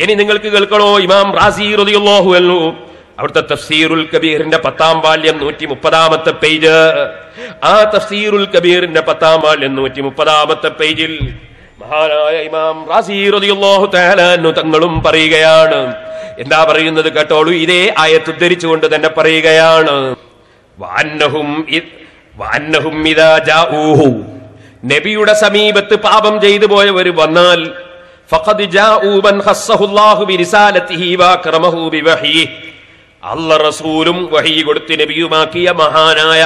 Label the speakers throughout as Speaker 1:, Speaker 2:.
Speaker 1: ഇനി നിങ്ങൾക്ക് കേൾക്കണോ, ഇമാം റാസി റളിയല്ലാഹു അൻഹു അവിടുത്തെ തഫ്സീറുൽ കബീറിന്റെ 10-ാം വാല്യം 130-ാമത്തെ പേജ്, ആ തഫ്സീറുൽ കബീറിന്റെ 10-ാം വാല്യം 130-ാമത്തെ പേജിൽ മഹാനായ ഇമാം റാസി റളിയല്ലാഹു തആല അൻഹു തങ്ങളും പറയുകയാണ്. എന്താ പറയുന്നത് കേട്ടോളൂ. ഇതേ ആയത്ത് ഉദ്ധരിച്ചുകൊണ്ട് തന്നെ പറയുകയാണ്. വഅന്നഹും ഇദാ ജാഊഹു, നബിയുടെ സമീപത്ത് പാപം ചെയ്തു പോയവർ വന്നാൽ, ഫഖദ് ജാഊ മൻ ഖസ്സഹുല്ലാഹു ബിരിസാലതിഹി വഅക്റമഹു ബിവഹ്യിഹി, അല്ലാഹു റസൂലും വഹി കൊടുത്ത് നബിയുമാക്കിയ മഹാനായ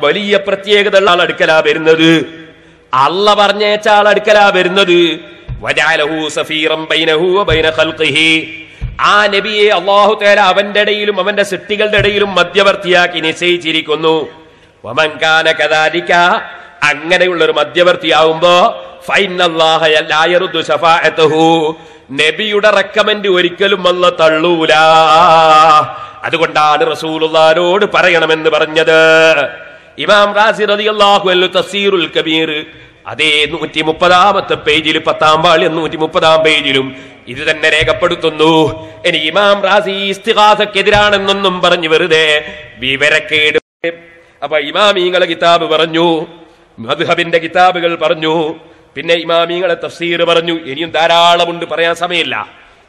Speaker 1: വലിയ പ്രത്യേകത ഉള്ള അടുക്കലാ വരുന്നത്. അല്ലാഹു പറഞ്ഞേച്ച ആൾ അടുക്കലാ വരുന്നത്. വജഅലഹു സഫീറൻ ബൈനഹു വബൈന ഖൽഖിഹി, ആ നബിയെ അല്ലാഹു തആല അവന്റെ ഇടയിലും അവന്റെ സൃഷ്ടികളുടെ ഇടയിലും മധ്യവർത്തിയാക്കി നിശ്ചയിച്ചിരിക്കുന്നു. വമൻ കാന കദാലിക, അങ്ങനെയുള്ള ഒരു മധ്യവർത്തിയാവുമ്പോ ഫൈനല്ലാഹ ലാ യറുദു ശഫാഅതഹു, നബിയുടെ റെക്കമെൻഡ് ഒരിക്കലും അല്ലാഹു തള്ളൂല. അതുകൊണ്ടാണ് റസൂലുള്ളാഹിനോട് പറയണമെന്ന് പറഞ്ഞത്. ഇമാം റാസി റളിയല്ലാഹു അൻഹു തഫ്സീറുൽ കബീർ അതേ 130-ാമത്തെ പേജിൽ 10-ാം വാല്യം 130-ാം പേജിലും ഇത് തന്നെ രേഖപ്പെടുത്തുന്നു. ഇനി ഇമാം റാസി ഇസ്തിഗാസക്കെതിരാണെന്നൊന്നും പറഞ്ഞു വെറുതെ വിവരക്കേട്. അപ്പൊ ഇമാമീങ്ങളെ കിതാബ് പറഞ്ഞു, മദ്ഹബിന്റെ കിതാബുകൾ പറഞ്ഞു, പിന്നെ ഇമാമീങ്ങളെ തഫ്സീർ പറഞ്ഞു. ഇനിയും ധാരാളമുണ്ട്, പറയാൻ സമയമില്ല.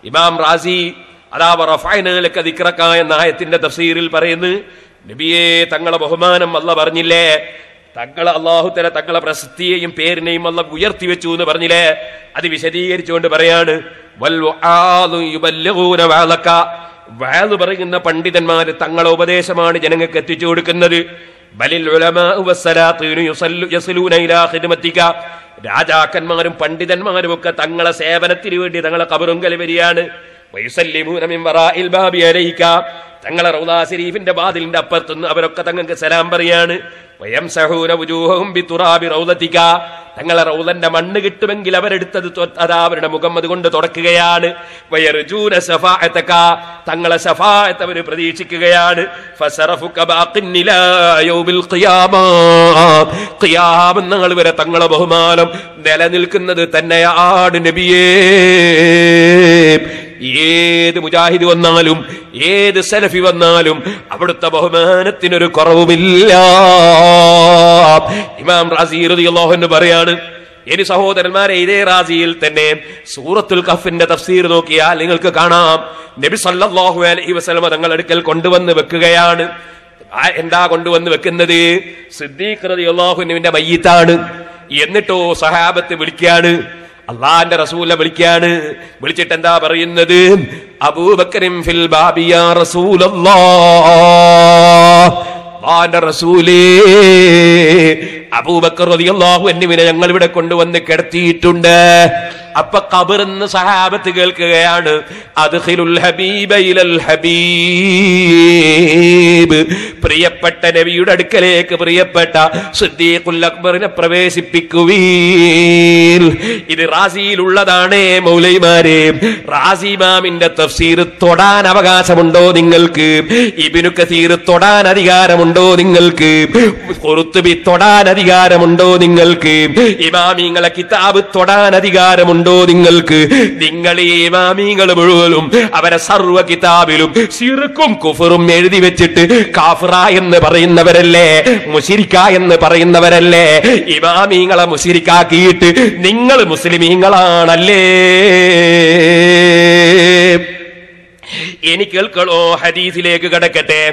Speaker 1: ഇമാം റാസി അതാ റഫഅനാ ലക ദിക്റക എന്ന ആയത്തിന്റെ തഫ്സീറിൽ പറയുന്നു, നബിയെ തങ്ങളെ ബഹുമാനം അല്ലാഹു പറഞ്ഞില്ലേ, തങ്ങളെ അല്ലാഹു തആല തങ്ങളെ പ്രസിദ്ധിയെയും പേരിനെയും അല്ലാഹു ഉയർത്തി വെച്ചു എന്ന് പറഞ്ഞില്ലേ, അത് വിശദീകരിച്ചുകൊണ്ട് പറയാണ്. വൽ വആദു യുബല്ലിഗൂന വഅലക, വഅദ് പറയുന്ന പണ്ഡിതന്മാര് തങ്ങളെ ഉപദേശമാണ് ജനങ്ങൾക്ക് എത്തിച്ചു കൊടുക്കുന്നത്. ബലിൽ ഉലമാഉ വസ്സലാത്തീനു യസ്ലൂന ഇലാ ഖിദ്മതിക, രാജാക്കന്മാരും പണ്ഡിതന്മാരും ഒക്കെ തങ്ങളെ സേവനത്തിന് വേണ്ടി തങ്ങളെ ഖബറുങ്കൽ വരികയാണ്. വയുസല്ലിമൂന മിൻ വറാഇൽ ബാബി അലൈക, തങ്ങളെ റൗളാ ശരീഫിന്റെ വാതിലിന്റെ അപ്പുറത്തുനിന്ന് അവരൊക്കെ തങ്ങൾക്ക് സലാം പറയാണ്. വയംസഹൂന വുജൂഹഹും ബിതുറാബി റൗളതിക, തങ്ങളെ റൗളന്റെ മണ്ണ് കിട്ടുമെങ്കിൽ അവരെടുത്തത് അതാ അവരുടെ മുഖം അതുകൊണ്ട് തുടക്കുകയാണ്. വയർജൂന ശഫാഅതക, തങ്ങളെ ശഫാഅത്ത് അവർ പ്രതീക്ഷിക്കുകയാണ്. ഫസറഫുക ബാഖിൻ ഇലാ യൗമിൽ ഖിയാമ, ഖിയാമത്ത് നാൾ വരെ തങ്ങളെ ബഹുമാനം നിലനിൽക്കുന്നത് തന്നെയാണ് നബിയേ. ഏത് മുജാഹിദ് വന്നാലും ഏത് സലഫി വന്നാലും അവിടുത്തെ ബഹുമാനത്തിനൊരു കുറവുമില്ല. ഇമാം റാസി റളിയല്ലാഹു അൻഹു പറയാണ്. ഇനി സഹോദരന്മാരെ, ഇതേ റാസിയിൽ തന്നെ സൂറത്തുൽ കഹ്ഫിന്റെ തഫ്സീർ നോക്കിയാൽ നിങ്ങൾക്ക് കാണാം, നബി സല്ലല്ലാഹു അലൈഹി വസല്ലം തങ്ങളുടെ അടുക്കൽ കൊണ്ടുവന്ന് വെക്കുകയാണ്. എന്താ കൊണ്ടുവന്ന് വെക്കുന്നത്? സിദ്ദീഖ് റളിയല്ലാഹു അൻഹുവിന്റെ മയ്യിത്താണ്. എന്നിട്ടോ സഹാബത്ത് വിളിക്കാണ്, അള്ളാന്റെ റസൂലിനെ വിളിക്കാണ്. വിളിച്ചിട്ട് എന്താ പറയുന്നത്? അബൂബക്കറിൻ ഫിൽ ബാബി യാ റസൂലല്ലാഹ്, അള്ളാന്റെ റസൂലേ, അബൂബക്കർ റളിയല്ലാഹു അൻഹുവിനെ ഞങ്ങൾ ഇവിടെ കൊണ്ടുവന്ന് കിടത്തിയിട്ടുണ്ട്. അപ്പൊ ഖബറിന്ന് സഹാബത്ത് കേൾക്കുകയാണ്, അദ്ഖിലുൽ ഹബീബ ഇലൽ ഹബീബ്, പ്രിയപ്പെട്ട നബിയുടെ അടുക്കലേക്ക് പ്രിയപ്പെട്ട സിദ്ദീഖുൽ അക്ബറിനെ പ്രവേശിപ്പിക്കുവീൻ. ഇത് റാസിയിലുള്ളതാണ് മൗലൈമാരെ. റാസി ഇമാമിന്റെ തഫ്സീർ തൊടാൻ അവകാശമുണ്ടോ നിങ്ങൾക്ക്? ഇബ്നു കസീർ തൊടാൻ അധികാരമുണ്ടോ നിങ്ങൾക്ക്? ഖുർത്തുബി തൊടാൻ അധികാരമുണ്ടോ നിങ്ങൾക്ക്? ഇമാമിങ്ങളെ കിതാബ് തൊടാൻ അധികാരമുണ്ടോ നിങ്ങൾക്ക്? നിങ്ങൾ ഈ ഇമാമിങ്ങൾ മുഴുവനും അവരെ സർവ്വ കിതാബിലും ശിർക്കും കുഫറും എഴുതി വെച്ചിട്ട് കാഫിറ എന്ന് പറയുന്നവരല്ലേ, മുശ്രിക്ക എന്ന് പറയുന്നവരല്ലേ. ഇമാമിങ്ങളെ മുശ്രിക്കാക്കിയിട്ട് നിങ്ങൾ മുസ്ലിമീങ്ങളാണല്ലേ. ഇനി കേൾക്കണോ, ഹദീസിലേക്ക് കടക്കട്ടെ.